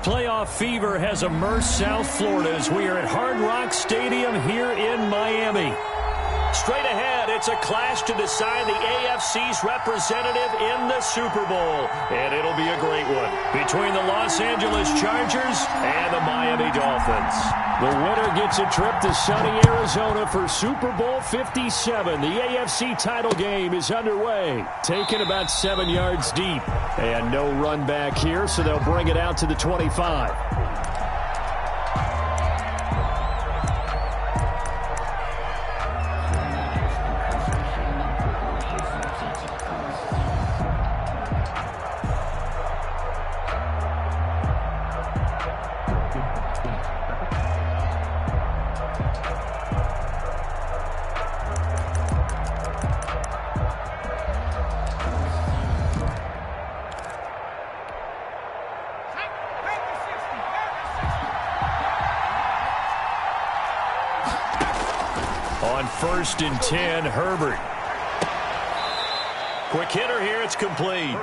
Playoff fever has immersed South Florida as we are at Hard Rock Stadium here in Miami. Straight ahead, it's a clash to decide the AFC's representative in the Super Bowl. And it'll be a great one between the Los Angeles Chargers and the Miami Dolphins. The winner gets a trip to sunny Arizona for Super Bowl 57. The AFC title game is underway, taken about 7 yards deep. And no run back here, so they'll bring it out to the 25. On 1st and 10, Herbert. Quick hitter here, it's complete.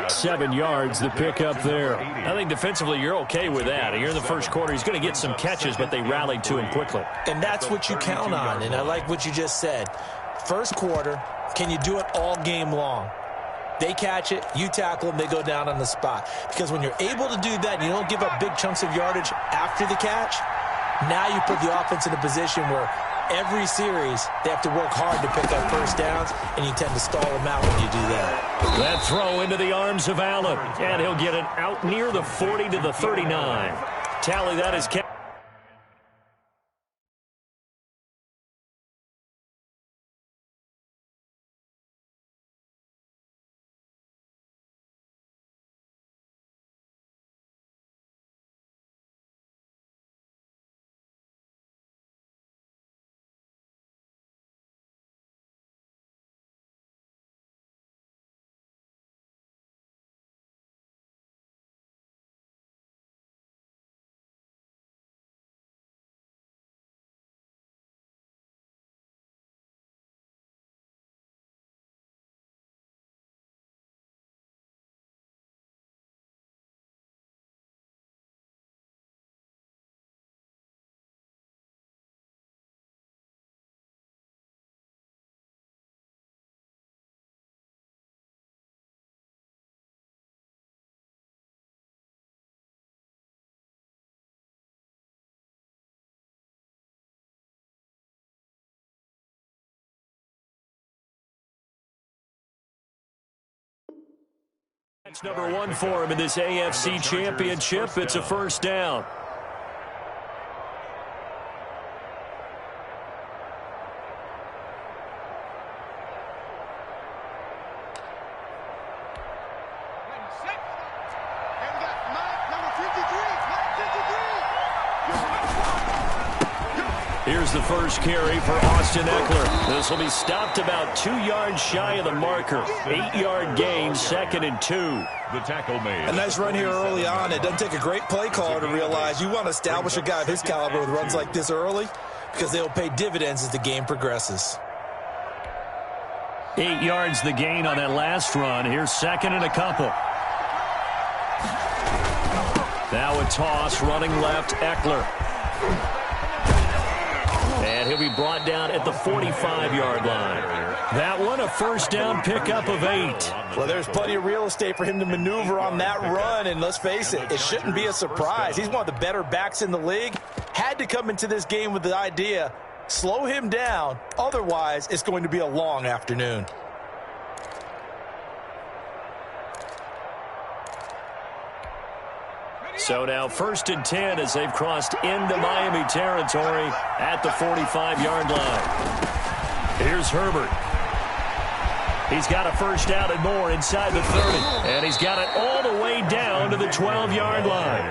7 yards, the pickup there. I think defensively you're okay with that. Here in the first quarter, he's going to get some catches, but they rallied to him quickly. And that's what you count on, and I like what you just said. First quarter, can you do it all game long? They catch it, you tackle them, they go down on the spot. Because when you're able to do that and you don't give up big chunks of yardage after the catch, now you put the offense in a position where every series, they have to work hard to pick up first downs, and you tend to stall them out when you do that. That throw into the arms of Allen, and he'll get it out near the 40 to the 39. Tally that is kept. That's number 1 for him in this AFC Championship. It's a first down. Here's the first carry for Austin Eckler. This will be stopped about 2 yards shy of the marker. 8-yard gain, 2nd and 2. The tackle made. A nice run here early on. It doesn't take a great play caller to realize you want to establish a guy of his caliber with runs like this early because they'll pay dividends as the game progresses. 8 yards the gain on that last run. Here's 2nd and a couple. Now a toss, running left, Eckler. And he'll be brought down at the 45-yard line. That one, a first down pickup of 8. Well, there's plenty of real estate for him to maneuver on that run, and let's face it, it shouldn't be a surprise. He's one of the better backs in the league. Had to come into this game with the idea, slow him down, otherwise it's going to be a long afternoon. So now 1st and 10 as they've crossed into Miami territory at the 45-yard line. Here's Herbert. He's got a first down and more inside the 30. And he's got it all the way down to the 12-yard line.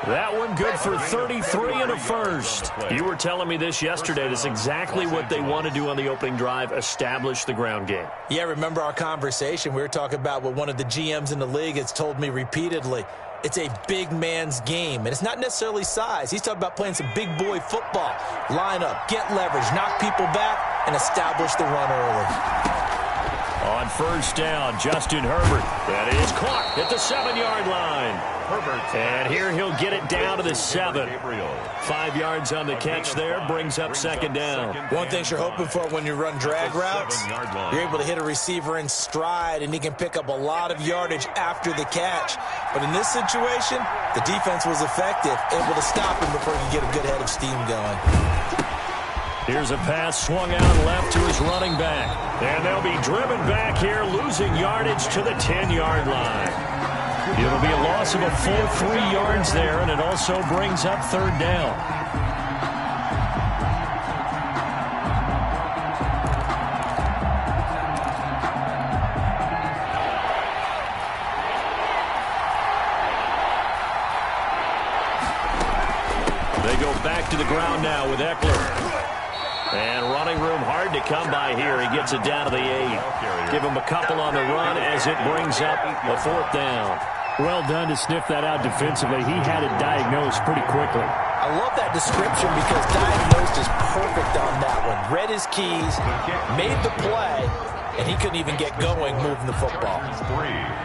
That one good for 33 and a first. You were telling me this yesterday. That's exactly what they want to do on the opening drive, establish the ground game. Yeah, remember our conversation? We were talking about what one of the GMs in the league has told me repeatedly. It's a big man's game, and it's not necessarily size. He's talking about playing some big boy football. Line up, get leverage, knock people back, and establish the run early. On first down, Justin Herbert. That is caught at the 7-yard line. And here he'll get it down to the 7. 5 yards on the catch there, brings up second down. One thing you're hoping for when you run drag routes, you're able to hit a receiver in stride, and he can pick up a lot of yardage after the catch. But in this situation, the defense was effective, able to stop him before he could get a good head of steam going. Here's a pass swung out left to his running back. And they'll be driven back here, losing yardage to the 10-yard line. It'll be a loss of a full 3 yards there, and it also brings up third down. They go back to the ground now with Eckler. And running room hard to come by here. He gets it down to the 8. Give him a couple on the run as it brings up a fourth down. Well done to sniff that out defensively. He had it diagnosed pretty quickly. I love that description because diagnosed is perfect on that one. Read his keys, made the play, and he couldn't even get going moving the football.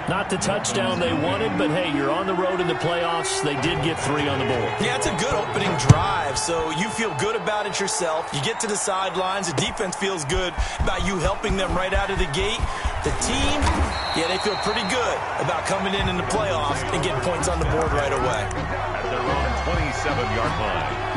Not the touchdown they wanted, but hey, you're on the road in the playoffs. They did get 3 on the board. Yeah, it's a good opening drive, so you feel good about it yourself. You get to the sidelines. The defense feels good about you helping them right out of the gate. The team, yeah, they feel pretty good about coming in the playoffs and getting points on the board right away. At their own 27-yard line.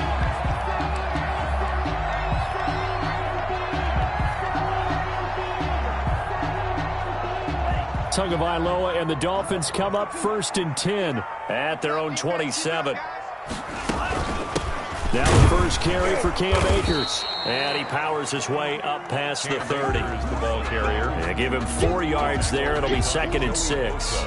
Tagovailoa and the Dolphins come up 1st and 10 at their own 27. Now the first carry for Cam Akers. And he powers his way up past the 30. The ball carrier. And give him 4 yards there. It'll be 2nd and 6.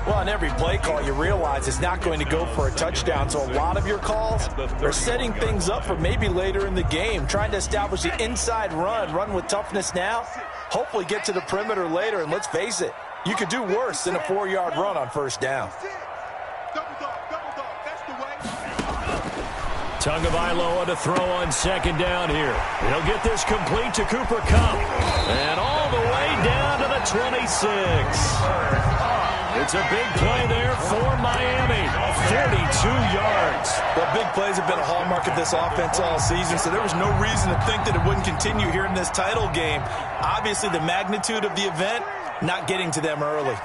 Well, on every play call, you realize it's not going to go for a touchdown. So a lot of your calls are setting things up for maybe later in the game, trying to establish the inside run with toughness now, hopefully get to the perimeter later. And let's face it, you could do worse than a 4-yard run on first down. Tagovailoa to throw on second down here. He'll get this complete to Cooper Kupp. And all the way down to the 26. It's a big play there for Miami. 42 yards. Well, big plays have been a hallmark of this offense all season, so there was no reason to think that it wouldn't continue here in this title game. Obviously, the magnitude of the event, not getting to them early.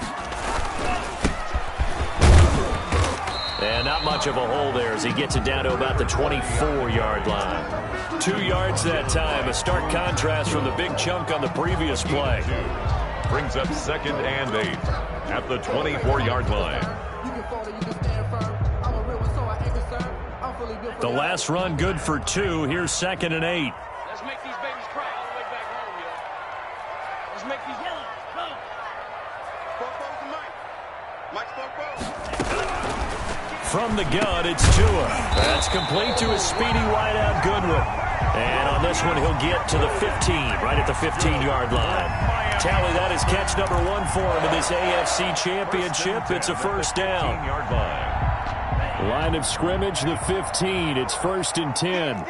And not much of a hole there as he gets it down to about the 24-yard line. 2 yards that time. A stark contrast from the big chunk on the previous play. Brings up 2nd and 8 at the 24-yard line. The last run good for 2. Here's 2nd and 8. Let's make these babies cry all the way back home, yo. Let's make these young. From the gun, it's Tua. That's complete to his speedy wideout Goodwin. And on this one, he'll get to the 15, right at the 15-yard line. Tally, that is catch number 1 for him in this AFC Championship. It's a first down. Line of scrimmage, the 15. It's 1st and 10.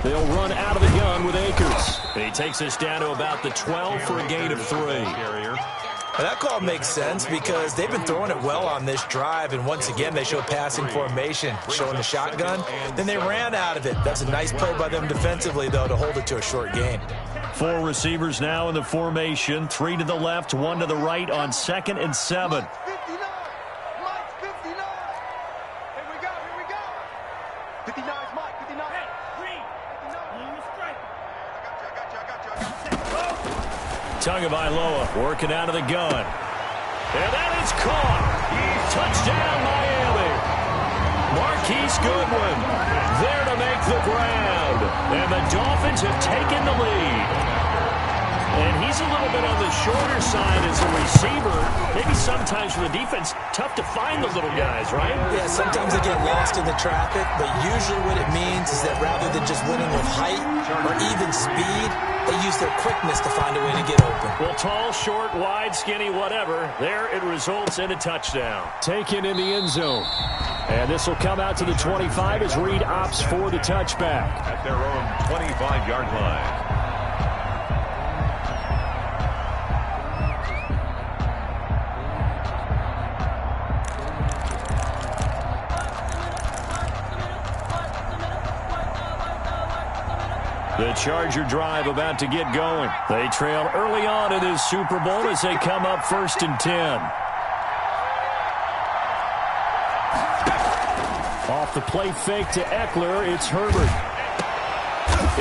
They'll run out of the gun with Akers. And he takes us down to about the 12 for a gain of 3. That call makes sense because they've been throwing it well on this drive, and once again they show passing formation, showing the shotgun. Then they ran out of it. That's a nice play by them defensively, though, to hold it to a short gain. 4 receivers now in the formation, 3 to the left, 1 to the right on 2nd and 7. Tagovailoa working out of the gun. And that is caught. Touchdown, Miami. Marquise Goodwin there to make the ground. And the Dolphins have taken the lead. And he's a little bit on the shorter side as a receiver. Maybe sometimes for the defense, tough to find the little guys, right? Yeah, sometimes they get lost in the traffic, but usually what it means is that rather than just winning with height or even speed, they use their quickness to find a way to get open. Well, tall, short, wide, skinny, whatever. There it results in a touchdown. Taken in the end zone. And this will come out to the 25 as Reed opts for the touchback. At their own 25-yard line. The Charger drive about to get going. They trail early on in this Super Bowl as they come up 1st and 10. Off the play fake to Eckler, it's Herbert.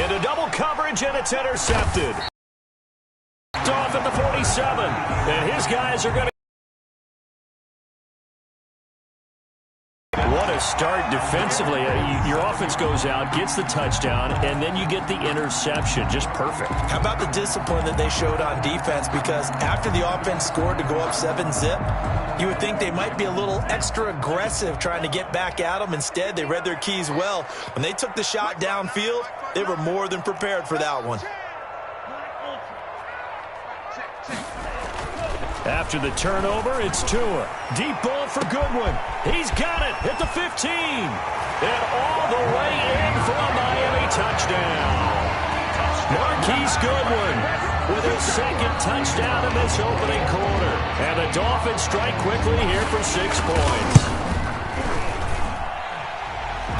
Into double coverage, and it's intercepted. Off at the 47, and his guys are going to... What a start defensively. Your offense goes out, gets the touchdown, and then you get the interception. Just perfect. How about the discipline that they showed on defense? Because after the offense scored to go up 7-zip, you would think they might be a little extra aggressive trying to get back at them. Instead, they read their keys well. When they took the shot downfield, they were more than prepared for that one. After the turnover, it's Tua. Deep ball for Goodwin. He's got it at the 15. And all the way in for a Miami touchdown. Marquise Goodwin with his second touchdown in this opening quarter. And the Dolphins strike quickly here for 6 points.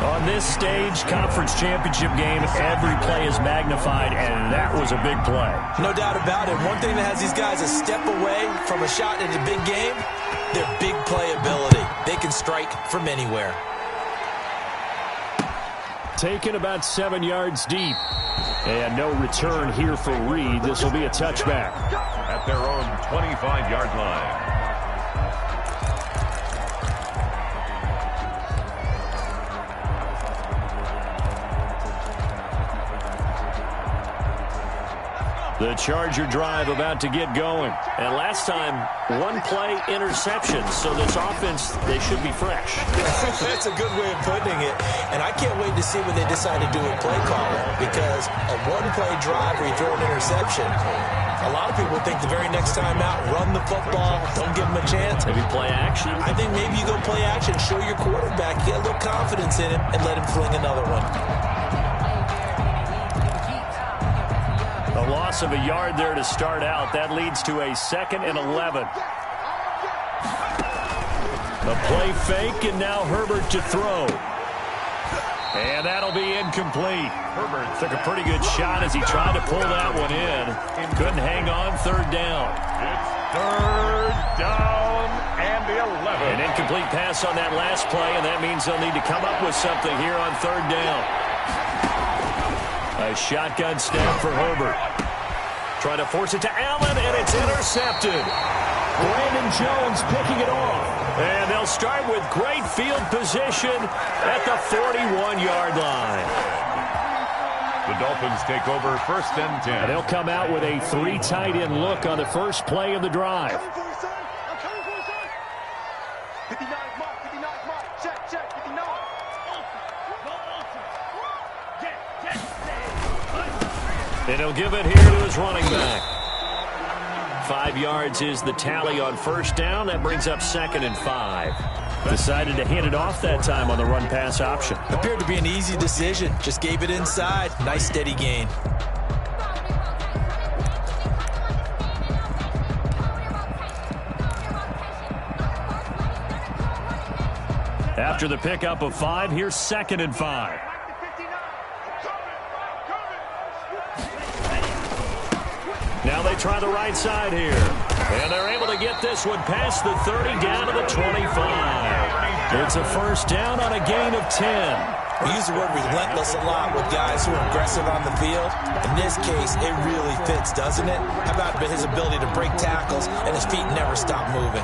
On this stage, conference championship game, every play is magnified, and that was a big play. No doubt about it. One thing that has these guys a step away from a shot in a big game, their big playability. They can strike from anywhere. Taken about 7 yards deep. And no return here for Reed. This will be a touchback. At their own 25-yard line. The Charger drive about to get going. And last time, 1 play interception. So this offense, they should be fresh. That's a good way of putting it. And I can't wait to see what they decide to do with play calling. Because a 1-play drive where you throw an interception, a lot of people think the very next time out, run the football, don't give them a chance. Maybe play action. I think maybe you go play action, show your quarterback, get a little confidence in him, and let him fling another one. A loss of a yard there to start out. That leads to a 2nd and 11. The play fake, and now Herbert to throw. And that'll be incomplete. Herbert took a pretty good shot as he tried to pull that one in. Couldn't hang on, 3rd down. It's 3rd down and the 11. An incomplete pass on that last play, and that means they'll need to come up with something here on 3rd down. A shotgun snap for Herbert. Trying to force it to Allen, and it's intercepted. Brandon Jones picking it off. And they'll start with great field position at the 41-yard line. The Dolphins take over 1st and 10. And they'll come out with a 3 tight end look on the first play of the drive. And he'll give it here to his running back. 5 yards is the tally on 1st down. That brings up 2nd and 5. Decided to hand it off that time on the run-pass option. Appeared to be an easy decision. Just gave it inside. Nice steady gain. After the pickup of 5, here's 2nd and 5. Now they try the right side here. And they're able to get this one past the 30 down to the 25. It's a 1st down on a gain of 10. We use the word relentless a lot with guys who are aggressive on the field. In this case, it really fits, doesn't it? How about his ability to break tackles and his feet never stop moving?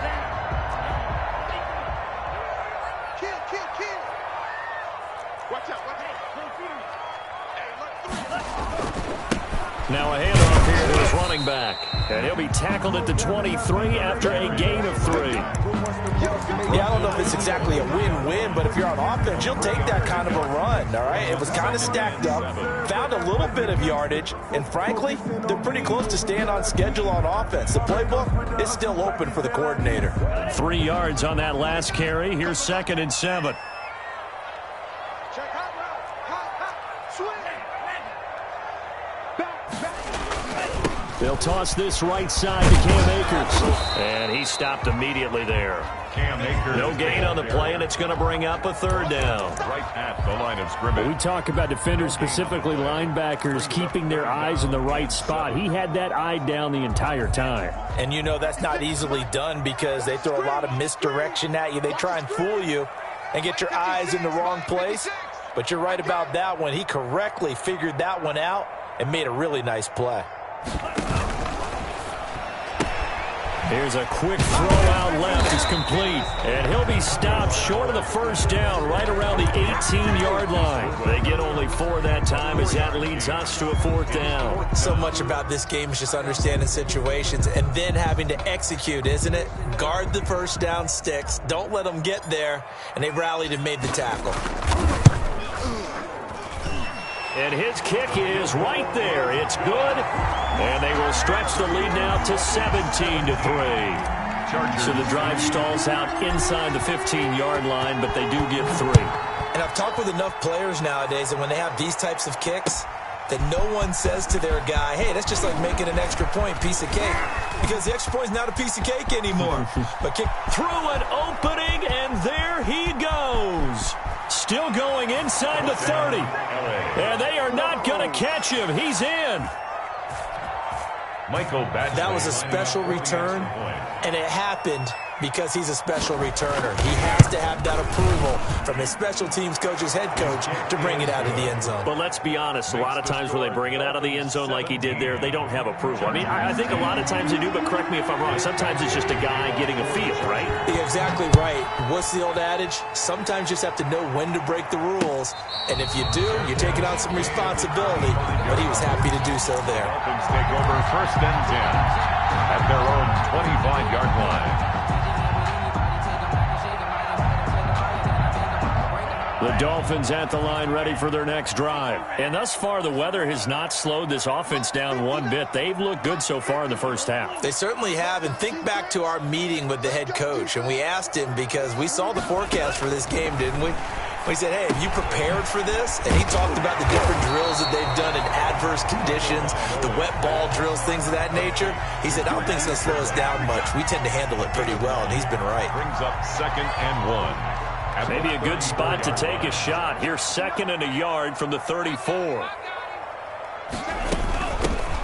Now a handoff here to his his running back. And he'll be tackled at the 23 after a gain of 3. Yeah, I don't know if it's exactly a win-win, but if you're on offense, you'll take that kind of a run, all right? It was kind of stacked up, found a little bit of yardage, and frankly, they're pretty close to staying on schedule on offense. The playbook is still open for the coordinator. 3 yards on that last carry. Here's 2nd and 7. They'll toss this right side to Cam Akers. And he stopped immediately there. Cam Akers. No gain on the play, and it's going to bring up a 3rd down. Right at the line of scrimmage. We talk about defenders, specifically linebackers, keeping their eyes in the right spot. He had that eye down the entire time. And you know that's not easily done because they throw a lot of misdirection at you. They try and fool you and get your eyes in the wrong place. But you're right about that one. He correctly figured that one out and made a really nice play. Here's a quick throw out left. It's complete. And he'll be stopped short of the 1st down right around the 18-yard line. They get only 4 that time as that leads us to a 4th down. So much about this game is just understanding situations and then having to execute, isn't it? Guard the 1st down sticks. Don't let them get there. And they rallied and made the tackle. And his kick is right there. It's good. And they will stretch the lead now to 17-3. So the drive stalls out inside the 15-yard line, but they do get 3. And I've talked with enough players nowadays that when they have these types of kicks, that no one says to their guy, hey, that's just like making an extra point, piece of cake. Because the extra point is not a piece of cake anymore. But kick through an opening, and there he goes. Still going inside the 30. And they are not going to catch him. He's in. That was a special return, and it happened because he's a special returner. He has to have that approval from his special teams coach's head coach to bring it out of the end zone. But let's be honest, a lot of times where they bring it out of the end zone like he did there, they don't have approval. I mean, I think a lot of times they do, but correct me if I'm wrong. Sometimes it's just a guy getting a feel, right? You're exactly right. What's the old adage? Sometimes you just have to know when to break the rules. And if you do, you're taking on some responsibility. But he was happy to do so there. Dolphins take over 1st and 10 at their own 25-yard line. The Dolphins at the line ready for their next drive. And thus far, the weather has not slowed this offense down one bit. They've looked good so far in the 1st half. They certainly have. And think back to our meeting with the head coach. And we asked him because we saw the forecast for this game, didn't we? We said, hey, have you prepared for this? And he talked about the different drills that they've done in adverse conditions, the wet ball drills, things of that nature. He said, I don't think it's going to slow us down much. We tend to handle it pretty well, and he's been right. Brings up 2nd and 1. Maybe a good spot to take a shot. Here's 2nd and a yard from the 34.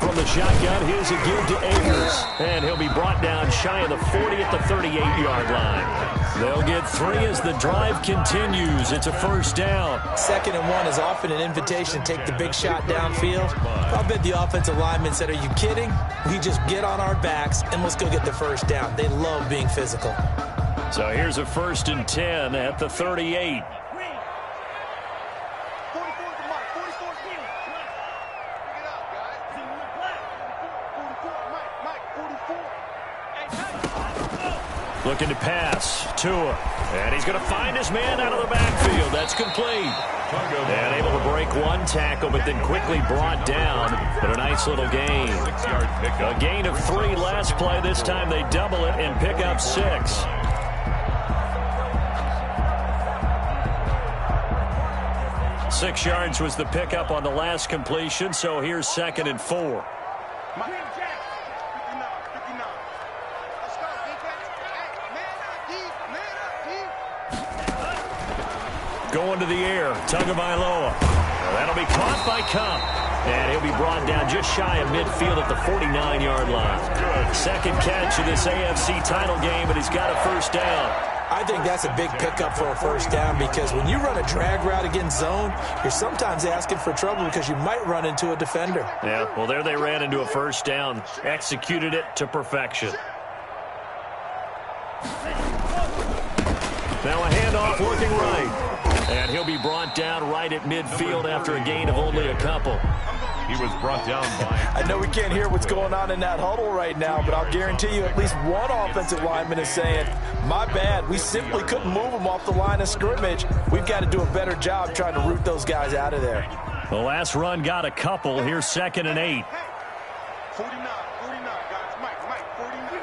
From the shotgun, here's a give to Akers. And he'll be brought down shy of the 40 at the 38-yard line. They'll get 3 as the drive continues. It's a 1st down. 2nd and 1 is often an invitation to take the big shot downfield. I bet the offensive lineman said, are you kidding? We just get on our backs and let's go get the 1st down. They love being physical. So here's a 1st and 10 at the 38. Looking to pass. Tua. And he's going to find his man out of the backfield. That's complete. And able to break one tackle, but then quickly brought down. But a nice little gain. A gain of 3 last play. This time they double it and pick up 6. 6 yards was the pickup on the last completion, so here's 2nd and 4. Going to the air, Tagovailoa. That'll be caught by Cup. And he'll be brought down just shy of midfield at the 49-yard line. 2nd catch of this AFC title game, and he's got a 1st down. I think that's a big pickup for a 1st down because when you run a drag route against zone, you're sometimes asking for trouble because you might run into a defender. Yeah, well, there they ran into a 1st down, executed it to perfection. Now a handoff looking right. And he'll be brought down right at midfield after a gain of only a couple. He was brought down by... I know we can't hear what's going on in that huddle right now, but I'll guarantee you at least one offensive lineman is saying, my bad, we simply couldn't move them off the line of scrimmage. We've got to do a better job trying to root those guys out of there. The last run got a couple. Here's 2nd and 8. 49, guys. Mike, 49.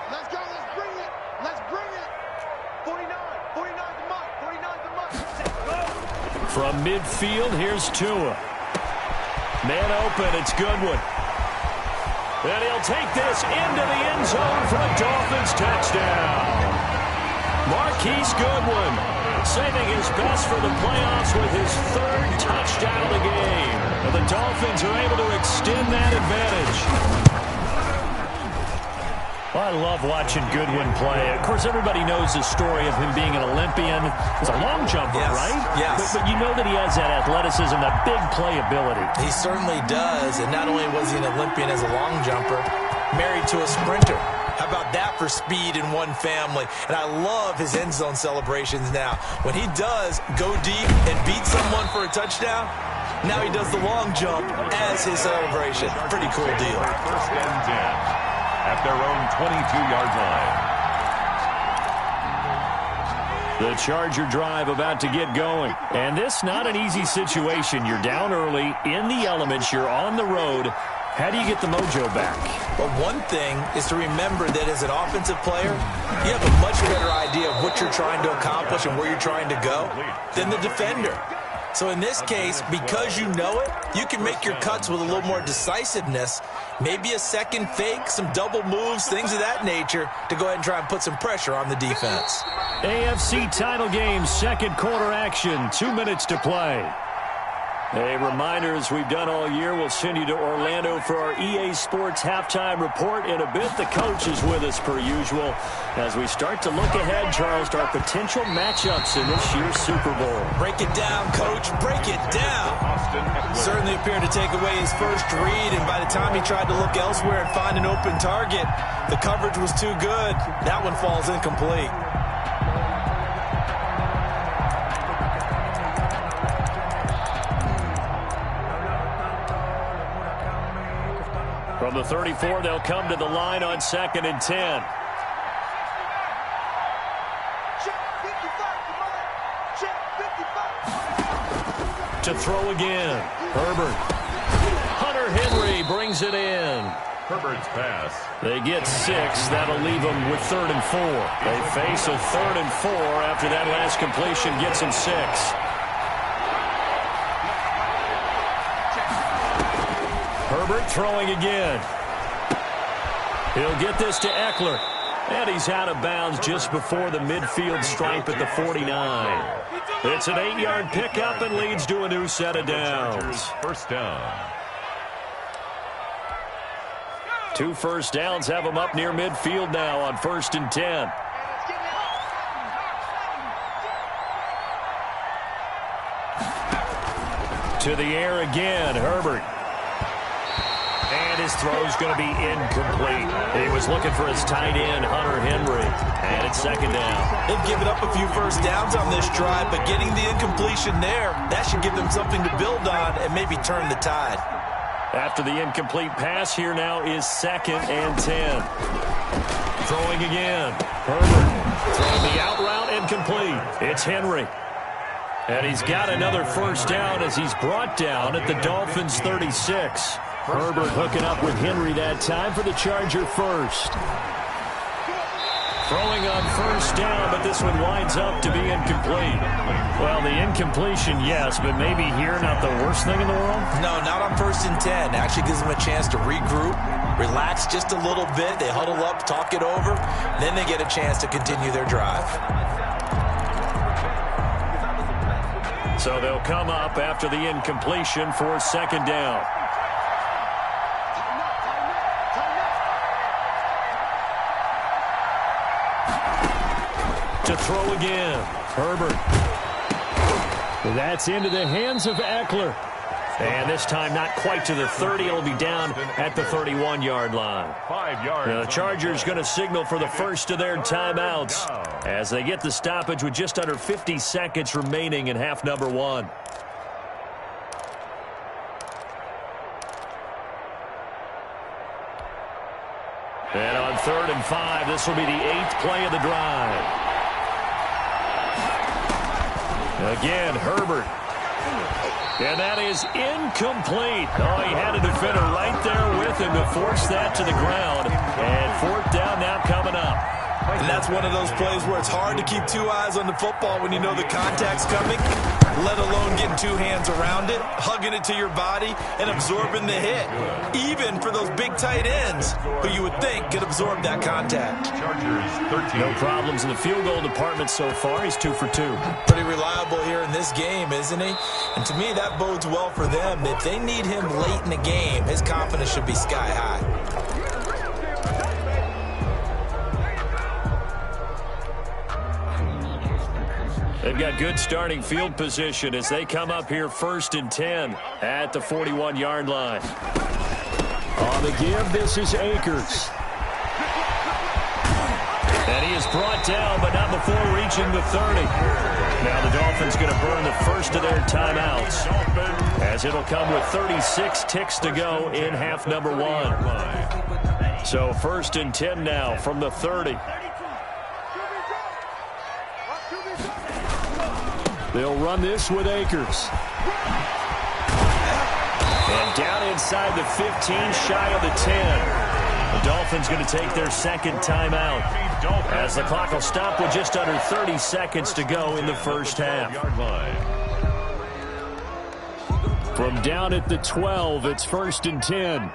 Let's go, let's bring it. Let's bring it. 49 to Mike, 49 to Mike. From midfield, here's Tua. Man open, it's Goodwin. And he'll take this into the end zone for a Dolphins touchdown. Marquise Goodwin saving his best for the playoffs with his 3rd touchdown of the game. And the Dolphins are able to extend that advantage. Well, I love watching Goodwin play. Of course, everybody knows the story of him being an Olympian. He's a long jumper, right? Yes. But you know that he has that athleticism, that big playability. He certainly does, and not only was he an Olympian as a long jumper, married to a sprinter. How about that for speed in one family? And I love his end zone celebrations now. When he does go deep and beat someone for a touchdown, now he does the long jump as his celebration. Pretty cool deal. 1st and 10 at their own 22-yard line. The Charger drive about to get going. And this not an easy situation. You're down early, in the elements, you're on the road. How do you get the mojo back? But one thing is to remember that as an offensive player, you have a much better idea of what you're trying to accomplish and where you're trying to go than the defender. So in this case, because you know it, you can make your cuts with a little more decisiveness, maybe a second fake, some double moves, things of that nature, to go ahead and try and put some pressure on the defense. AFC title game, 2nd quarter action, 2 minutes to play. A reminder, as we've done all year, we'll send you to Orlando for our EA Sports halftime report in a bit. The coach is with us per usual as we start to look ahead, Charles, to our potential matchups in this year's Super Bowl. Break it down, Coach. Break it down. Certainly appeared to take away his first read, and by the time he tried to look elsewhere and find an open target, the coverage was too good. That one falls incomplete. From the 34, they'll come to the line on 2nd and 10. To throw again. Herbert. Hunter Henry brings it in. Herbert's pass. They get 6. That'll leave them with 3rd and 4. They face a 3rd and 4 after that last completion gets them 6. Herbert throwing again. He'll get this to Eckler. And he's out of bounds just before the midfield stripe at the 49. It's an 8-yard pickup and leads to a new set of downs. 1st down. 2 first downs have them up near midfield now on 1st and 10. To the air again, Herbert. And his throw's going to be incomplete. He was looking for his tight end, Hunter Henry. And it's 2nd down. They've given up a few first downs on this drive, but getting the incompletion there, that should give them something to build on and maybe turn the tide. After the incomplete pass, here now is 2nd and 10. Throwing again. Herbert throwing the out route incomplete. It's Henry. And he's got another first down as he's brought down at the Dolphins' 36. Herbert hooking up with Henry that time for the Charger first. Throwing on first down, but this one winds up to be incomplete. Well, the incompletion, yes, but maybe here not the worst thing in the world? No, not on 1st and 10. Actually gives them a chance to regroup, relax just a little bit. They huddle up, talk it over, then they get a chance to continue their drive. So they'll come up after the incompletion for 2nd down. To throw again. Herbert. That's into the hands of Eckler. And this time not quite to the 30. It'll be down at the 31-yard line. 5 yards. Now the Chargers going to signal for the first of their timeouts as they get the stoppage with just under 50 seconds remaining in half number 1. And on 3rd and 5, this will be the 8th play of the drive. Again, Herbert. And that is incomplete. Oh, he had a defender right there with him to force that to the ground. And 4th down now coming up. And that's one of those plays where it's hard to keep two eyes on the football when you know the contact's coming, let alone getting two hands around it, hugging it to your body, and absorbing the hit. Even for those big tight ends who you would think could absorb that contact. Chargers 13. No problems in the field goal department so far. He's 2 for 2. Pretty reliable here in this game, isn't he? And to me, that bodes well for them. If they need him late in the game, his confidence should be sky high. They've got good starting field position as they come up here 1st and 10 at the 41-yard line. On the give, this is Akers. And he is brought down, but not before reaching the 30. Now the Dolphins going to burn the first of their timeouts, as it'll come with 36 ticks to go in half number 1. So 1st and 10 now from the 30. They'll run this with Akers. And down inside the 15, shy of the 10. The Dolphins going to take their 2nd timeout, as the clock will stop with just under 30 seconds to go in the first half. From down at the 12, it's 1st and 10.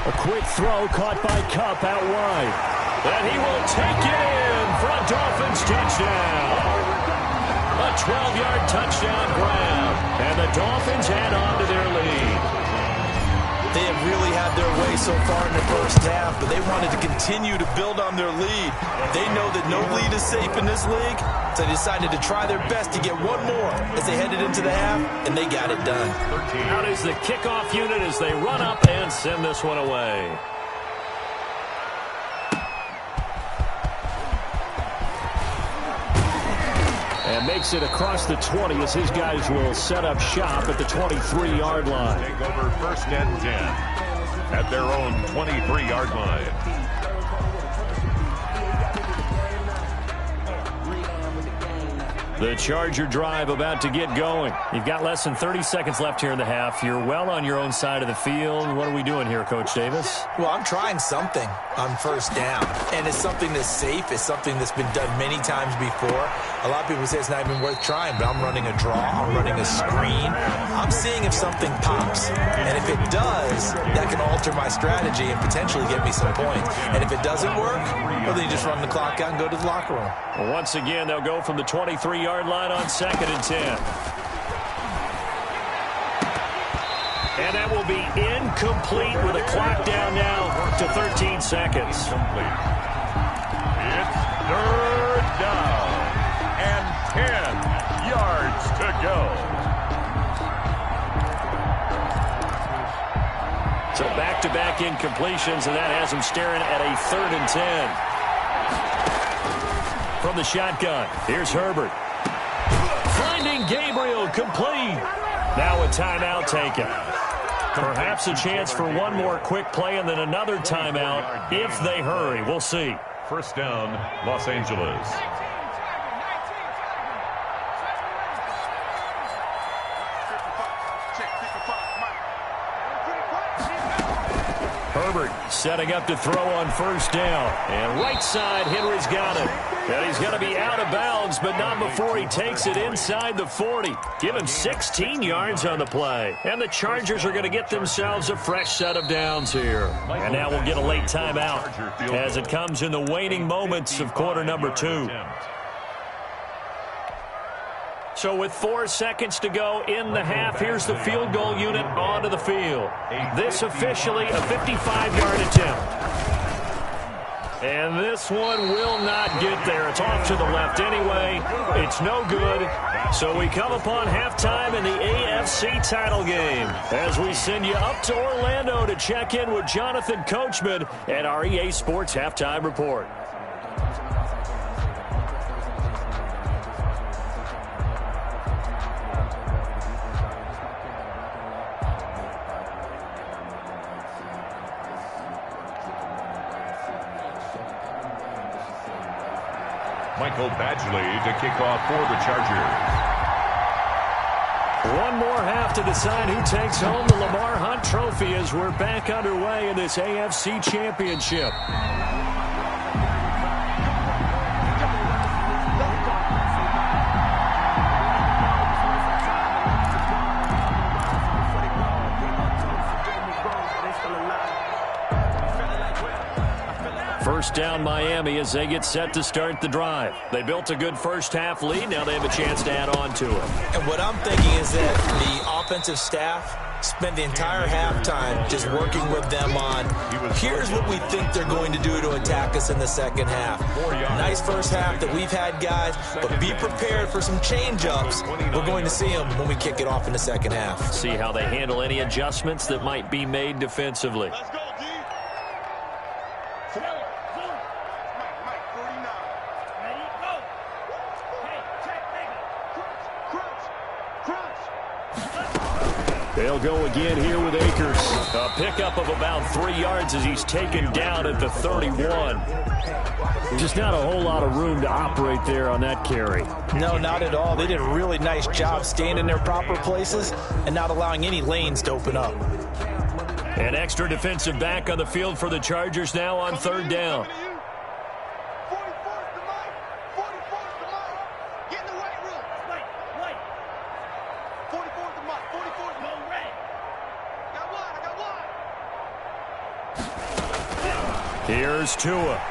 A quick throw caught by Kupp out wide. And he will take it in for a Dolphins touchdown. A 12-yard touchdown grab. And the Dolphins add on to their lead. They have really had their way so far in the first half, but they wanted to continue to build on their lead. They know that no lead is safe in this league, so they decided to try their best to get one more as they headed into the half, and they got it done. Out is the kickoff unit as they run up and send this one away. And makes it across the 20 as his guys will set up shop at the 23-yard line. Take over 1st and 10 at their own 23-yard line. The Charger drive about to get going. You've got less than 30 seconds left here in the half. You're well on your own side of the field. What are we doing here, Coach Davis? Well, I'm trying something on 1st down, and it's something that's safe. It's something that's been done many times before. A lot of people say it's not even worth trying, but I'm running a draw. I'm running a screen. I'm seeing if something pops, and if it does, that can alter my strategy and potentially get me some points. And if it doesn't work, well, then you just run the clock out and go to the locker room. Well, once again, they'll go from the 23-yard line on 2nd and 10. And that will be incomplete with a clock down now to 13 seconds. It's 3rd down and 10 yards to go. So back-to-back incompletions, and that has them staring at a 3rd and 10. From the shotgun, here's Herbert. Finding Gabriel, complete. Now a timeout taken. Perhaps a chance for one more quick play and then another timeout if they hurry. We'll see. 1st down, Los Angeles. Herbert setting up to throw on 1st down. And right side, Henry's got it. And he's going to be out of bounds, but not before he takes it inside the 40. Give him 16 yards on the play. And the Chargers are going to get themselves a fresh set of downs here. And now we'll get a late timeout as it comes in the waning moments of quarter number 2. So with 4 seconds to go in the half, here's the field goal unit onto the field. This officially a 55-yard attempt. And this one will not get there. It's off to the left anyway. It's no good. So we come upon halftime in the AFC title game as we send you up to Orlando to check in with Jonathan Coachman at our EA Sports Halftime Report. Michael Badgley to kick off for the Chargers. One more half to decide who takes home the Lamar Hunt Trophy as we're back underway in this AFC Championship. First down Miami as they get set to start the drive. They built a good first half lead. Now they have a chance to add on to it. And what I'm thinking is that the offensive staff spent the entire halftime just working with them on, here's what we think they're going to do to attack us in the second half. Nice first half that we've had, guys, but be prepared for some change-ups. We're going to see them when we kick it off in the second half. See how they handle any adjustments that might be made defensively. Let's go, D. Mike, 49. Ready, go. Hey, check, crunch. They'll go again here with Akers. A pickup of about 3 yards as he's taken down at the 31. Just not a whole lot of room to operate there on that carry. No, not at all. They did a really nice job staying in their proper places and not allowing any lanes to open up. An extra defensive back on the field for the Chargers now on third down. 44's the Mike. 44's the Mike. Get in the weight room. Wait. 44's the Mike. 44's no red. I got one. Here's Tua.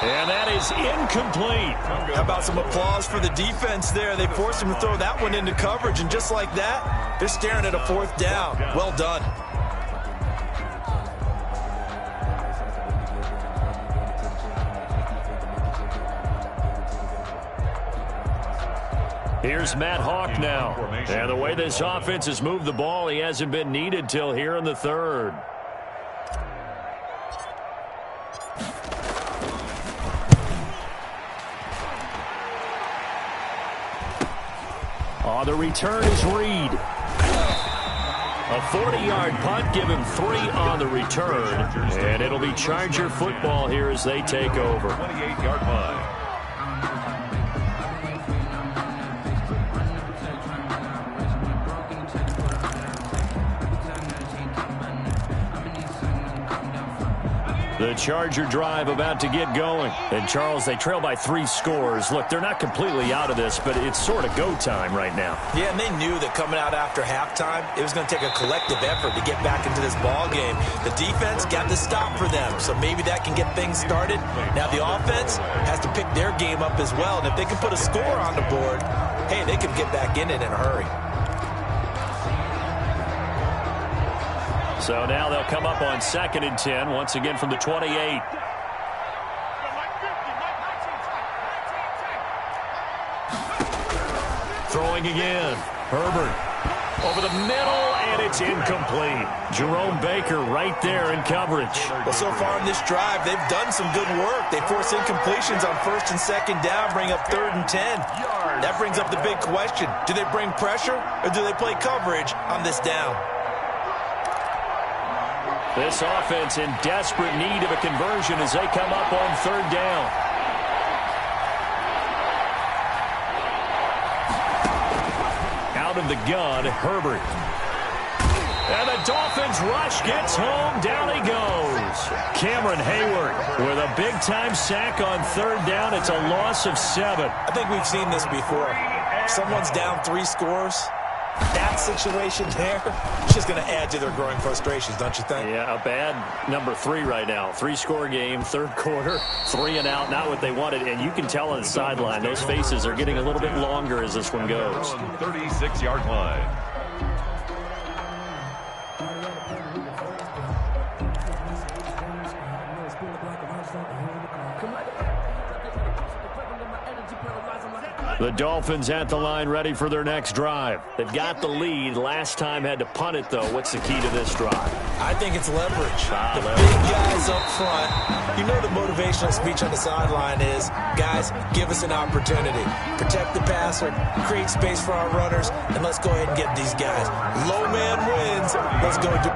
And that is incomplete. How about some applause for the defense there? They forced him to throw that one into coverage, and just like that, they're staring at a fourth down. Well done. Here's Matt Hawk now. And the way this offense has moved the ball, he hasn't been needed till here in the third. The return is Reed. A 40-yard punt, give him 3 on the return. And it'll be Charger football here as they take over. 28-yard line. The Charger drive about to get going. And, Charles, they trail by 3 scores. Look, they're not completely out of this, but it's sort of go time right now. Yeah, and they knew that coming out after halftime, it was going to take a collective effort to get back into this ball game. The defense got the stop for them, so maybe that can get things started. Now the offense has to pick their game up as well, and if they can put a score on the board, hey, they can get back in it in a hurry. So now they'll come up on 2nd and 10, once again from the 28. Throwing again. Herbert over the middle, and it's incomplete. Jerome Baker right there in coverage. Well, so far in this drive, they've done some good work. They force incompletions on 1st and 2nd down, bring up 3rd and 10. That brings up the big question. Do they bring pressure, or do they play coverage on this down? This offense in desperate need of a conversion as they come up on 3rd down. Out of the gun, Herbert. And the Dolphins rush gets home. Down he goes. Cameron Hayward with a big-time sack on 3rd down. It's a loss of 7. I think we've seen this before. Someone's down 3 scores. That situation there, it's just going to add to their growing frustrations, don't you think? Yeah, a bad number 3 right now. 3-score game, 3rd quarter, 3 and out, not what they wanted. And you can tell on the sideline, those faces are getting a little bit longer as this one goes. 36-yard line. The Dolphins at the line ready for their next drive. They've got the lead. Last time had to punt it, though. What's the key to this drive? I think it's leverage. The leverage. big guys up front. You know the motivational speech on the sideline is, guys, give us an opportunity. Protect the passer, create space for our runners, and let's go ahead and get these guys. Low man wins. Let's go do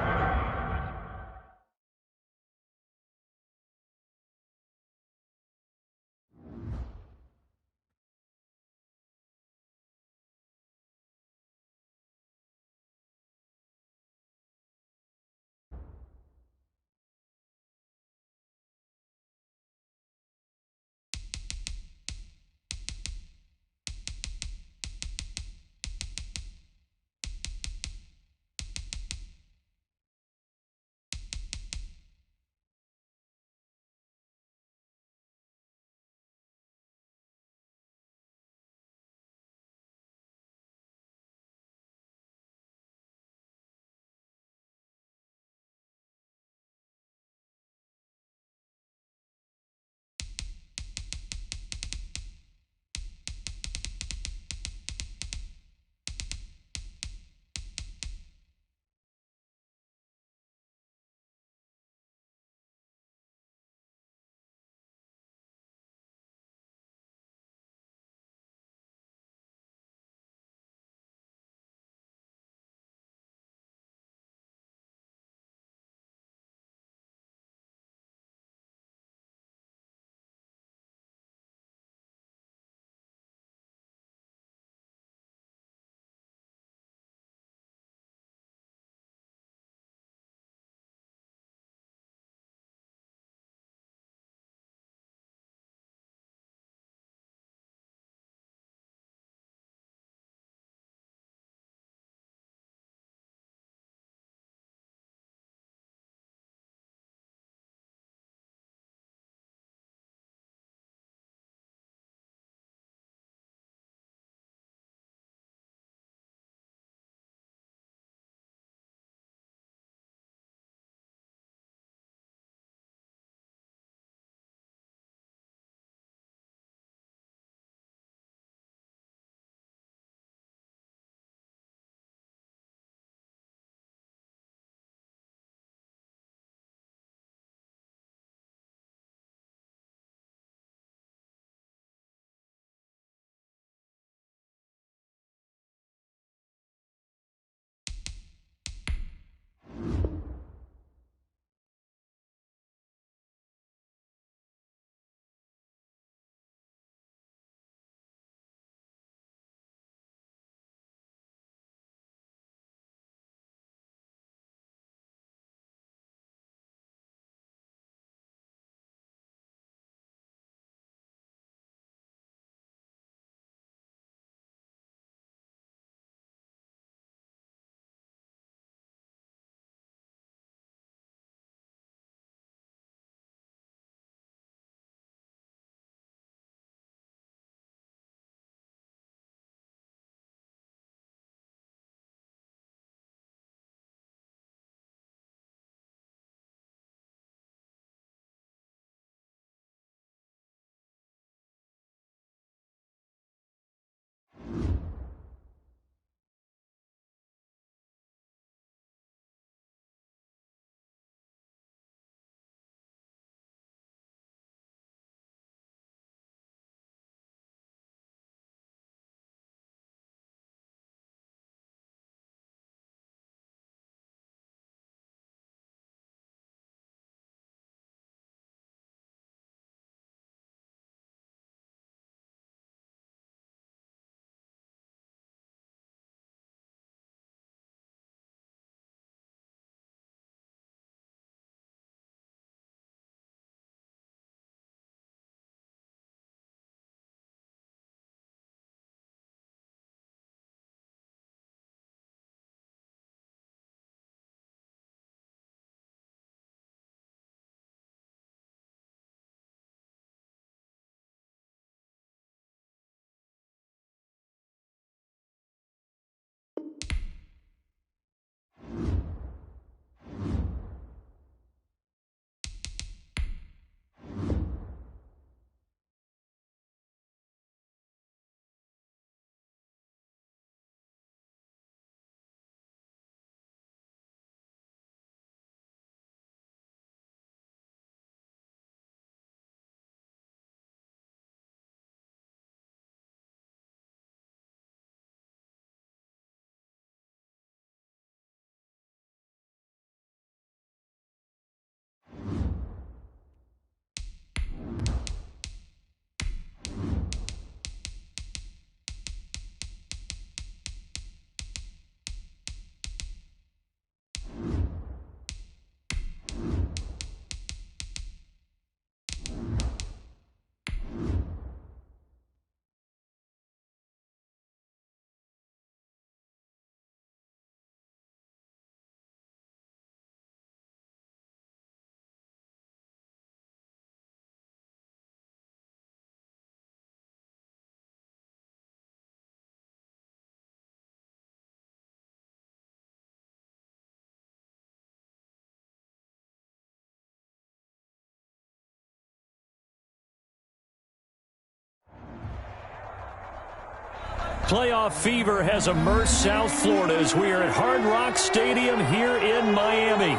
Playoff fever has immersed South Florida as we are at Hard Rock Stadium here in Miami.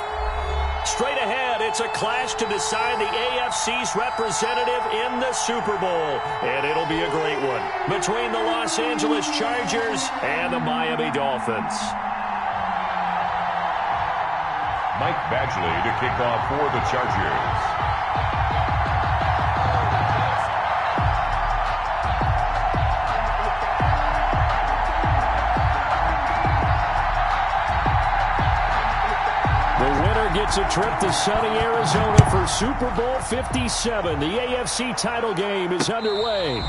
Straight ahead, it's a clash to decide the AFC's representative in the Super Bowl. And it'll be a great one between the Los Angeles Chargers and the Miami Dolphins. Mike Badgley to kick off for the Chargers. Gets a trip to sunny Arizona for Super Bowl 57. The AFC title game is underway.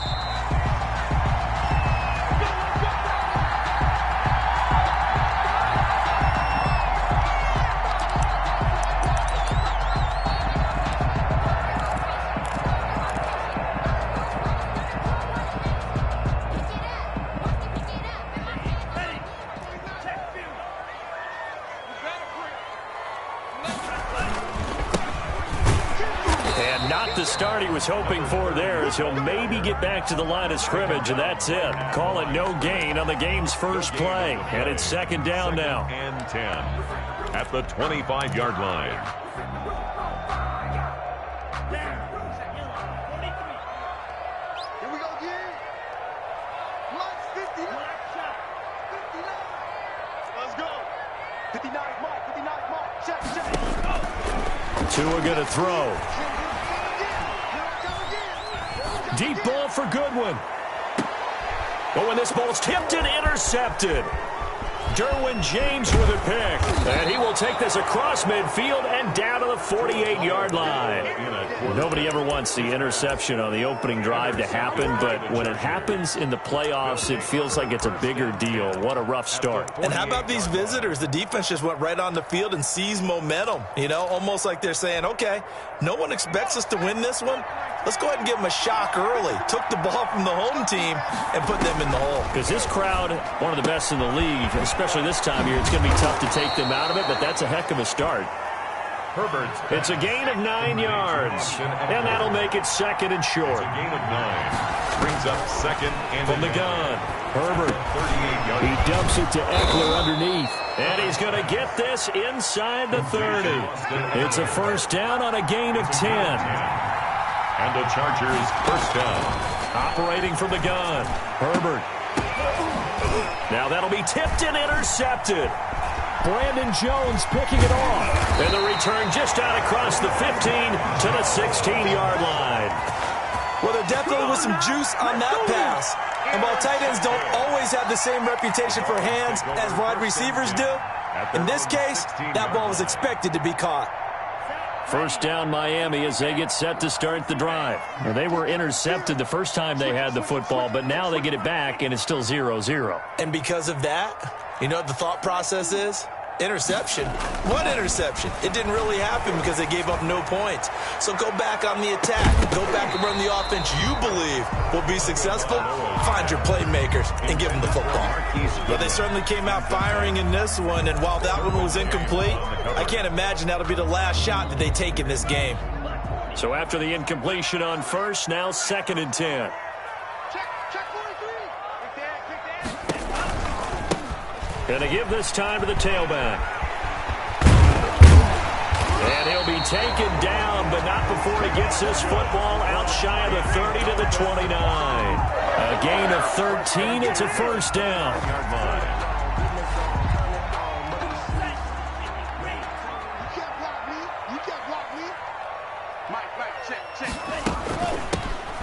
Start he was hoping for there as he'll maybe get back to the line of scrimmage, and that's it. Call it no gain on the game's first play, and it's second down now. And 10 at the 25-yard line. Here we go again. Mike's 59. 59. Let's go. 59, Mike. 59, Mike. Check. Tua gonna throw. Deep ball for Goodwin. Oh, and this ball's tipped and intercepted. Derwin James with a pick. And he will take this across midfield and down to the 48-yard line. Nobody ever wants the interception on the opening drive to happen, but when it happens in the playoffs, it feels like it's a bigger deal. What a rough start. And how about these visitors? The defense just went right on the field and seized momentum. You know, almost like they're saying, okay, no one expects us to win this one. Let's go ahead and give them a shock early. Took the ball from the home team and put them in the hole. Because this crowd, one of the best in the league, especially this time of year, it's going to be tough to take them out of it, but that's a heck of a start. It's a gain of 9 yards, and that'll make it second and short. It's a gain of 9. Brings up second and from the gun. Herbert. He dumps it to Eckler underneath. And he's going to get this inside the 30. It's a first down on a gain of 10. And the Chargers first down. Operating from the gun. Herbert. Now that'll be tipped and intercepted. Brandon Jones picking it off. And the return just out across the 15 to the 16-yard line. Well, there definitely was some juice on that pass. And while tight ends don't always have the same reputation for hands as wide receivers do, in this case, that ball was expected to be caught. First down Miami as they get set to start the drive. Well, they were intercepted the first time they had the football, but now they get it back, and it's still 0-0. And because of that, you know what the thought process is? Interception. What interception? It didn't really happen because they gave up no points. So go back on the attack. Go back and run the offense you believe will be successful. Find your playmakers and give them the football. Well, they certainly came out firing in this one, and while that one was incomplete, I can't imagine that'll be the last shot that they take in this game. So after the incompletion on first, now second and 10. Gonna give this time to the tailback. And he'll be taken down, but not before he gets this football out shy of the 30 to the 29. A gain of 13. It's a first down.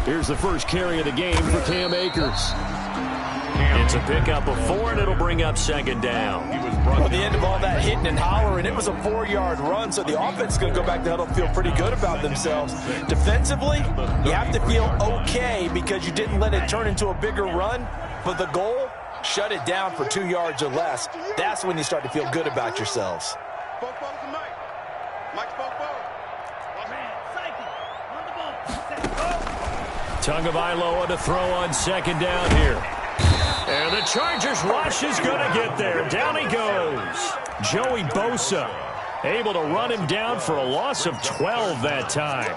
Here's the first carry of the game for Cam Akers. It's a pickup of 4, and it'll bring up second down. Well, at the end of all that hitting and hollering, it was a 4-yard run, so the offense is going to go back to huddle, feel pretty good about themselves. Defensively, you have to feel okay because you didn't let it turn into a bigger run, but the goal, shut it down for 2 yards or less. That's when you start to feel good about yourselves. Tagovailoa to throw on second down here. And the Chargers rush is going to get there. Down he goes. Joey Bosa able to run him down for a loss of 12 that time.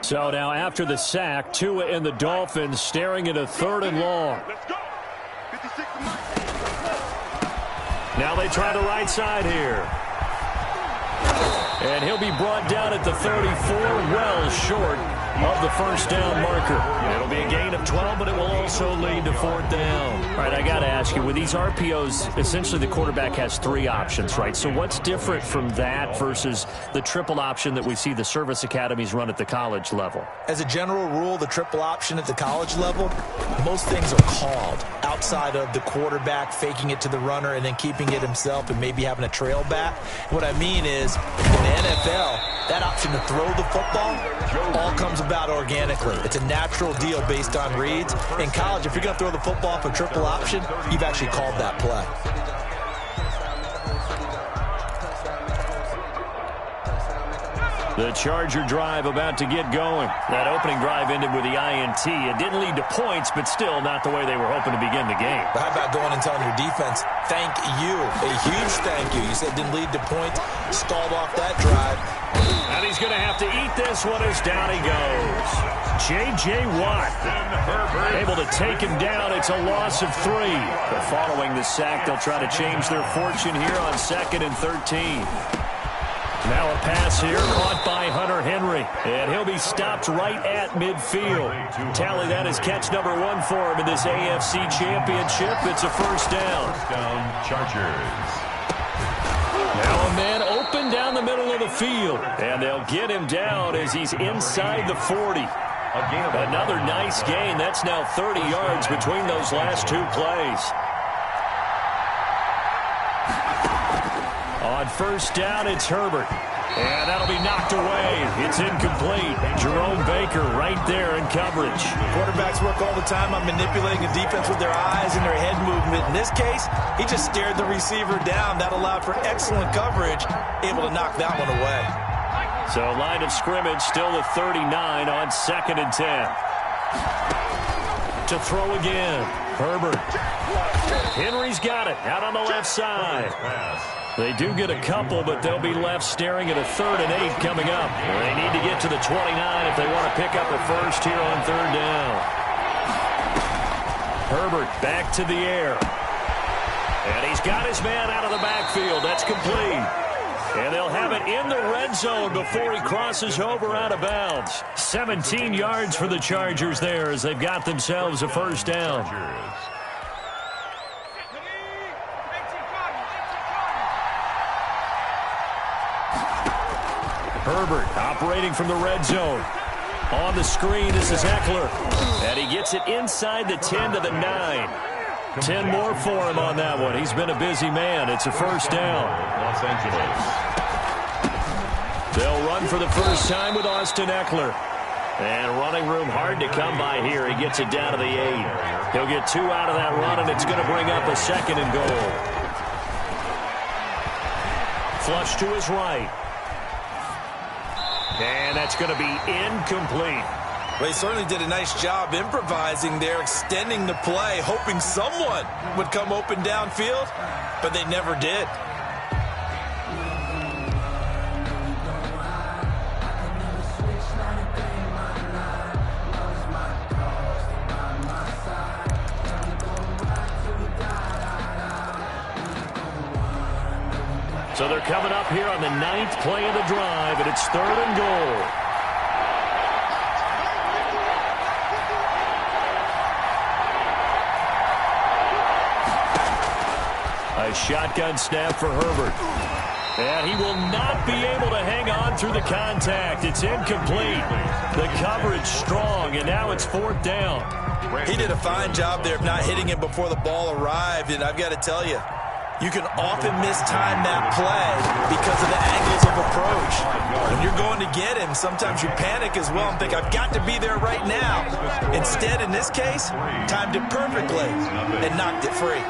So now after the sack, Tua and the Dolphins staring at a 3rd and long. Let's go. 56 to Mike. Now they try the right side here. And he'll be brought down at the 34, well short of the first down marker. It'll be a gain of 12, but it will also lead to 4th down. All right, I got to ask you, with these RPOs, essentially the quarterback has 3 options, right? So what's different from that versus the triple option that we see the service academies run at the college level? As a general rule, the triple option at the college level, most things are called outside of the quarterback faking it to the runner and then keeping it himself and maybe having a trail back. What I mean is, in the NFL, that option to throw the football all comes about organically. It's a natural deal based on reads. In college, if you're going to throw the football for triple option, you've actually called that play. The Charger drive about to get going. That opening drive ended with the INT. It didn't lead to points, but still not the way they were hoping to begin the game. But how about going and telling your defense, thank you, a huge thank you. You said it didn't lead to points, stalled off that drive. And he's going to have to eat this one as down he goes. J.J. Watt able to take him down. It's a loss of 3. But following the sack, they'll try to change their fortune here on 2nd and 13. Now a pass here caught by Hunter Henry. And he'll be stopped right at midfield. Tally that as catch number 1 for him in this AFC Championship. It's a first down. Chargers. Now a man open down the middle of the field. And they'll get him down as he's inside the 40. Another nice gain. That's now 30 yards between those last 2 plays. On first down, it's Herbert. And that'll be knocked away. It's incomplete. Jerome Baker right there in coverage. Quarterbacks work all the time on manipulating a defense with their eyes and their head movement. In this case, he just stared the receiver down. That allowed for excellent coverage, able to knock that one away. So line of scrimmage still the 39 on 2nd and 10. To throw again. Herbert. Henry's got it out on the left side. They do get a couple, but they'll be left staring at a 3rd and 8 coming up. They need to get to the 29 if they want to pick up a first here on 3rd down. Herbert back to the air. And he's got his man out of the backfield. That's complete. And they'll have it in the red zone before he crosses over out of bounds. 17 yards for the Chargers there as they've got themselves a first down. Herbert operating from the red zone. On the screen, this is Eckler. And he gets it inside the 10 to the 9. 10 more for him on that one. He's been a busy man. It's a first down. Los Angeles. They'll run for the first time with Austin Eckler. And running room hard to come by here. He gets it down to the 8. He'll get 2 out of that run, and it's going to bring up a 2nd and goal. Flush to his right. And that's going to be incomplete. Well, he certainly did a nice job improvising there, extending the play, hoping someone would come open downfield, but they never did. So they're coming up here on the 9th play of the drive, and it's 3rd and goal. A shotgun snap for Herbert. And he will not be able to hang on through the contact. It's incomplete. The coverage strong, and now it's 4th down. He did a fine job there of not hitting him before the ball arrived, and I've got to tell you, you can often mistime that play because of the angles of approach. When you're going to get him, sometimes you panic as well and think, I've got to be there right now. Instead, in this case, timed it perfectly and knocked it free.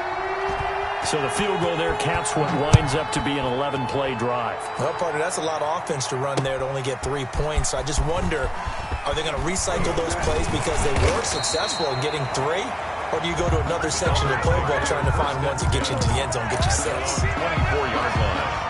So the field goal there caps what winds up to be an 11-play drive. Well, partner, that's a lot of offense to run there to only get 3 points. So I just wonder, are they going to recycle those plays because they were successful in getting 3? Or do you go to another section of the playbook trying to find one to get you into the end zone, get you 6? 24-yard line.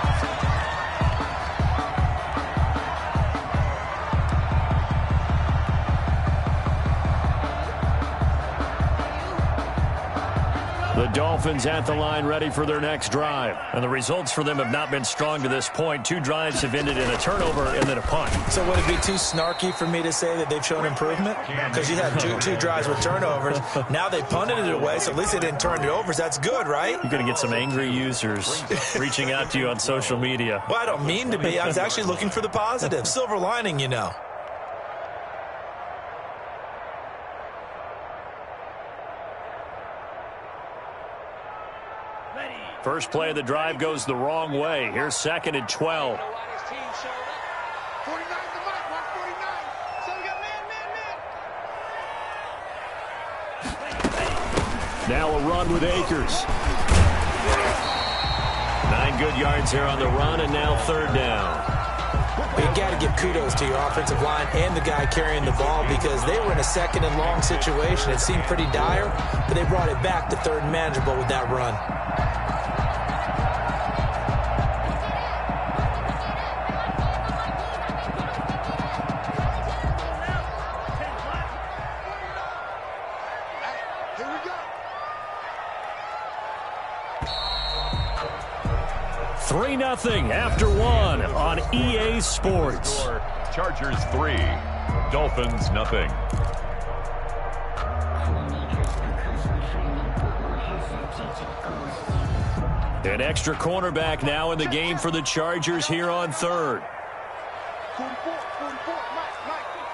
Dolphins at the line ready for their next drive. And the results for them have not been strong to this point. 2 drives have ended in a turnover and then a punt. So would it be too snarky for me to say that they've shown improvement? Because you had two drives with turnovers. Now they punted it away, so at least they didn't turn it over. That's good, right? You're going to get some angry users reaching out to you on social media. Well, I don't mean to be. I was actually looking for the positive. Silver lining, you know. First play of the drive goes the wrong way. Here's 2nd and 12. 49 to Mike, 149. So we got man. Now a run with Akers. 9 good yards here on the run, and now 3rd down. You got to give kudos to your offensive line and the guy carrying the ball because they were in a 2nd and long situation. It seemed pretty dire, but they brought it back to 3rd and manageable with that run. Here we go. 3-0 after 1 on EA Sports. Chargers 3, Dolphins nothing. An extra cornerback now in the game for the Chargers here on 3rd. 44, Mike,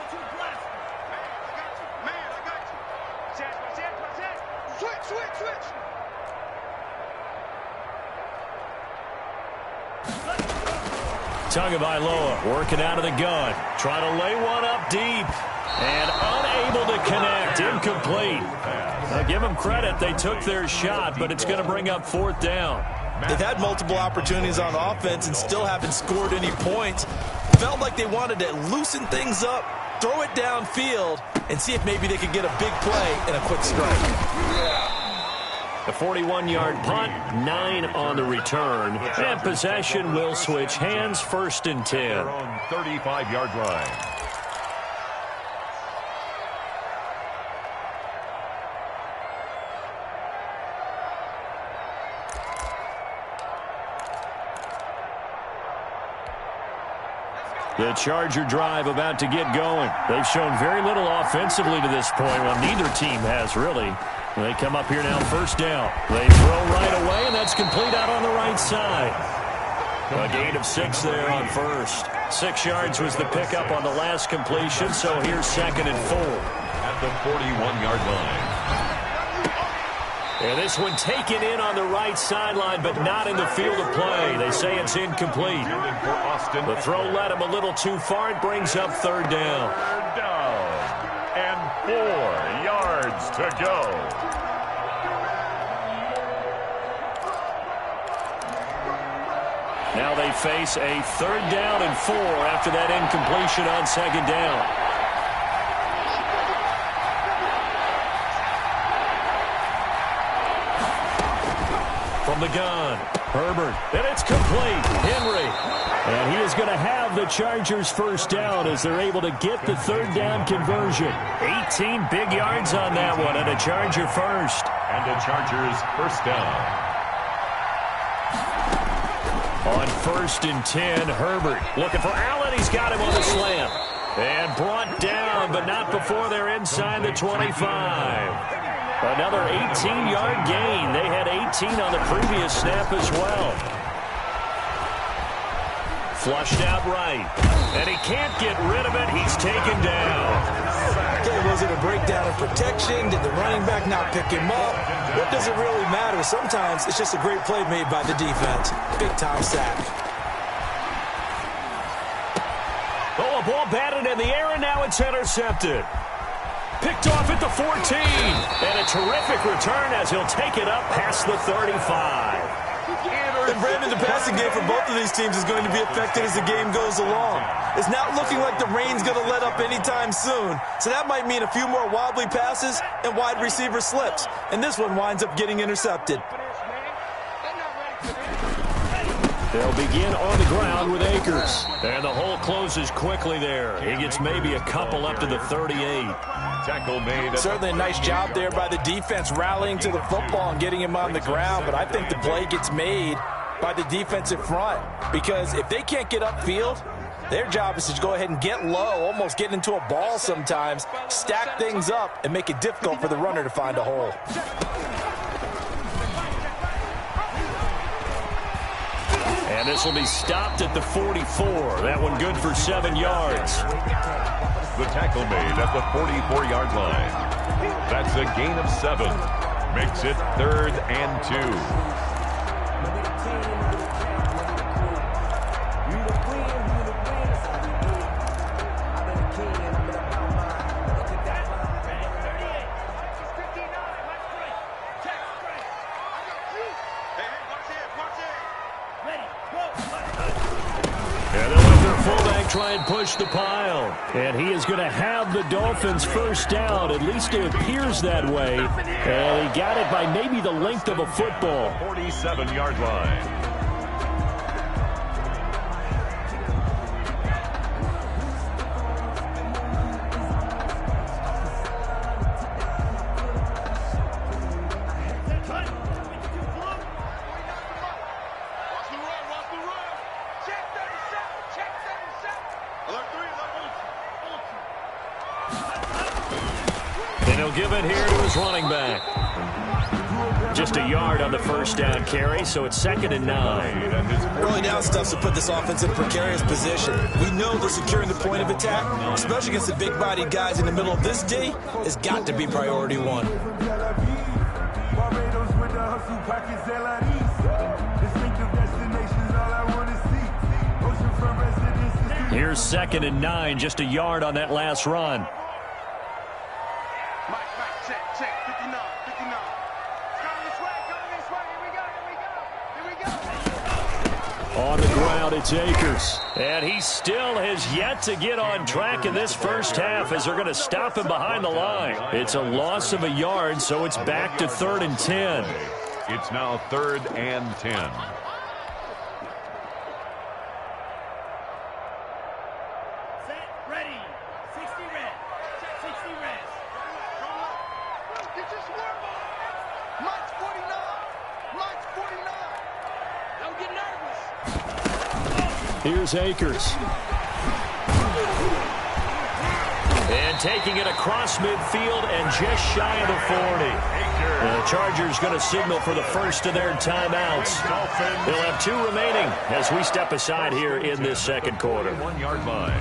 52 blast. Man, I got you. Switch. Tagovailoa working out of the gun, trying to lay one up deep, and unable to connect. Incomplete. Now give them credit. They took their shot, but it's going to bring up 4th down. They've had multiple opportunities on offense and still haven't scored any points. Felt like they wanted to loosen things up, throw it downfield, and see if maybe they could get a big play and a quick strike. The 41-yard punt, 9 on the return, and possession will switch hands, 1st and 10. Their own 35-yard line. The Charger drive about to get going. They've shown very little offensively to this point. Well, neither team has, really. They come up here now, 1st down. They throw right away, and that's complete out on the right side. A gain of 6 there on 1st. 6 yards was the pickup on the last completion, so here's 2nd and 4. At the 41-yard line. And this one taken in on the right sideline, but not in the field of play. They say it's incomplete. The throw led him a little too far. It brings up 3rd down. 3rd down. And 4 yards to go. Now they face a 3rd down and 4 after that incompletion on 2nd down. From the gun, Herbert, and it's complete. Henry, and he is going to have the Chargers 1st down as they're able to get the 3rd down conversion. 18 big yards on that one, and a Charger 1st. And a Chargers 1st down. On 1st and 10, Herbert looking for Allen. He's got him on the slam. And brought down, but not before they're inside the 25. Another 18-yard gain. They had 18 on the previous snap as well. Flushed out right. And he can't get rid of it. He's taken down. Okay, was it a breakdown of protection? Did the running back not pick him up? What does it really matter? Sometimes it's just a great play made by the defense. Big-time sack. Oh, a ball batted in the air, and now it's intercepted. Picked off at the 14. And a terrific return as he'll take it up past the 35. And Brandon, the passing game for both of these teams is going to be affected as the game goes along. It's not looking like the rain's going to let up anytime soon. So that might mean a few more wobbly passes and wide receiver slips. And this one winds up getting intercepted. They'll begin on the ground with Akers. And the hole closes quickly there. He gets maybe a couple up to the 38. tackle made. Certainly a nice job there by the defense rallying to the football and getting him on the ground, but I think the play gets made by the defensive front because if they can't get upfield, their job is to go ahead and get low, almost get into a ball sometimes, stack things up, and make it difficult for the runner to find a hole. And this will be stopped at the 44. That one good for 7 yards. The tackle made at the 44-yard line. That's a gain of 7. Makes it 3rd and 2. Try and push the pile. And he is going to have the Dolphins first down. At least it appears that way. And he got it by maybe the length of a football. 47-yard line. And he'll give it here to his running back. Just a yard on the first down carry, so it's 2nd and 9. Early down stuff to put this offense in a precarious position. We know they're securing the point of attack, especially against the big-bodied guys in the middle of this D. Has got to be priority 1. Here's 2nd and 9, just a yard on that last run. On the ground, it's Akers. And he still has yet to get on track in this first half as they're going to stop him behind the line. It's a loss of a yard, so it's back to 3rd and 10. It's now 3rd and 10. Set, ready. 60 red. 60 red. Get your swerve on. Mike's 49. Mike's 49. Don't get nervous. Here's Akers. And taking it across midfield and just shy of the 40. The Chargers going to signal for the first of their timeouts. They'll have 2 remaining as we step aside here in this second quarter. 1-yard line.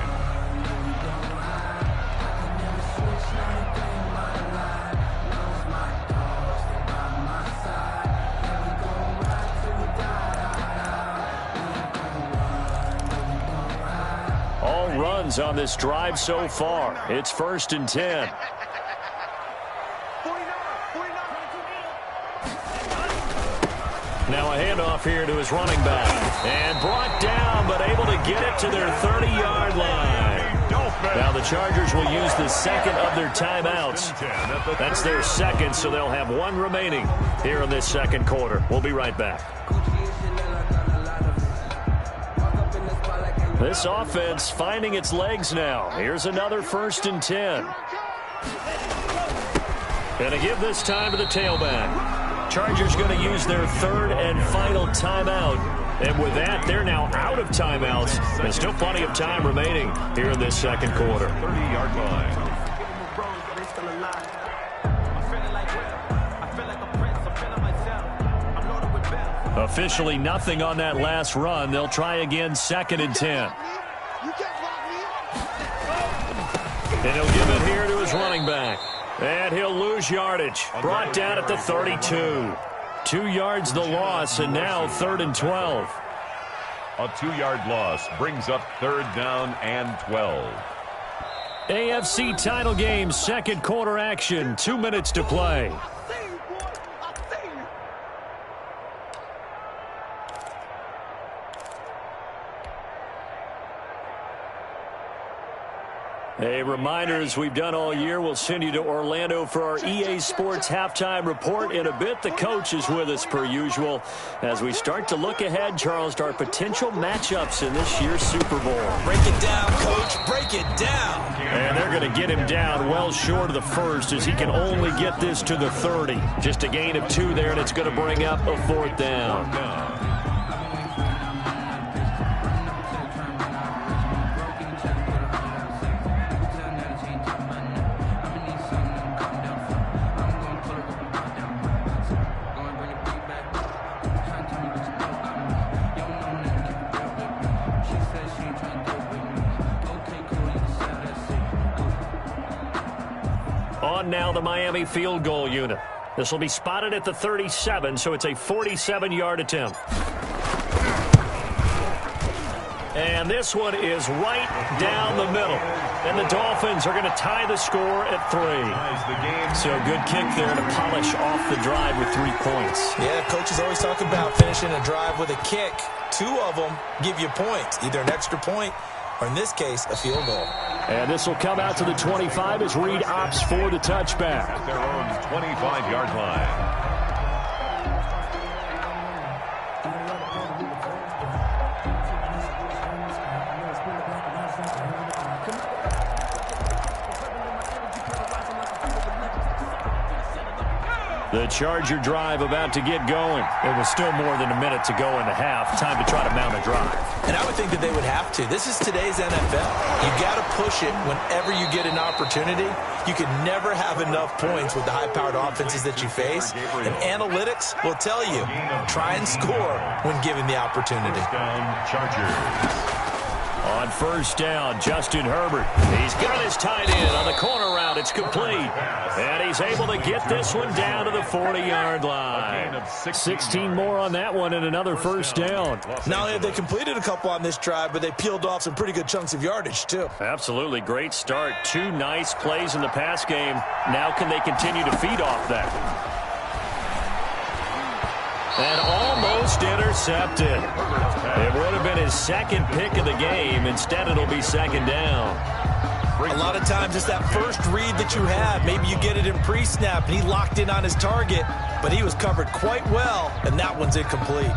All runs on this drive so far. It's 1st and 10. Now a handoff here to his running back. And brought down, but able to get it to their 30-yard line. Now the Chargers will use the second of their timeouts. That's their second, so they'll have 1 remaining here in this second quarter. We'll be right back. This offense finding its legs now. Here's another 1st and 10. And to give this time to the tailback. Chargers going to use their 3rd and final timeout. And with that, they're now out of timeouts. There's still plenty of time remaining here in this second quarter. 30-yard line. Officially nothing on that last run. They'll try again 2nd and 10. And he'll give it here to his running back. And he'll lose yardage. Brought down at the 32. 2 yards the loss, and now 3rd and 12. A 2-yard loss brings up 3rd down and 12. AFC title game, second quarter action. 2 minutes to play. A reminder, as we've done all year, we'll send you to Orlando for our EA Sports halftime report in a bit. The coach is with us per usual as we start to look ahead, Charles, to our potential matchups in this year's Super Bowl. Break it down, Coach. Break it down. And they're going to get him down well short of the first as he can only get this to the 30. Just a gain of 2 there, and it's going to bring up a 4th down. On now the Miami field goal unit. This will be spotted at the 37, so it's a 47-yard attempt. And this one is right down the middle. And the Dolphins are going to tie the score at 3. So good kick there to polish off the drive with 3 points. Yeah, coaches always talk about finishing a drive with a kick. 2 of them give you points, either an extra point or, in this case, a field goal. And this will come out to the 25 as Reed opts for the touchback. At their own 25-yard line. The Charger drive about to get going. It was still more than a minute to go in the half. Time to try to mount a drive. And I would think that they would have to. This is today's NFL. You got to push it whenever you get an opportunity. You can never have enough points with the high-powered offenses that you face. And analytics will tell you, try and score when given the opportunity. Chargers. On 1st down, Justin Herbert. He's got his tight end on the corner route. It's complete. And he's able to get this one down to the 40-yard line. 16 more on that one and another 1st down. Not only have they completed a couple on this drive, but they peeled off some pretty good chunks of yardage, too. Absolutely. Great start. 2 nice plays in the pass game. Now can they continue to feed off that? And almost intercepted. It would have been his 2nd pick of the game. Instead, it'll be 2nd down. A lot of times it's that first read that you have. Maybe you get it in pre-snap, and he locked in on his target, but he was covered quite well, and that one's incomplete.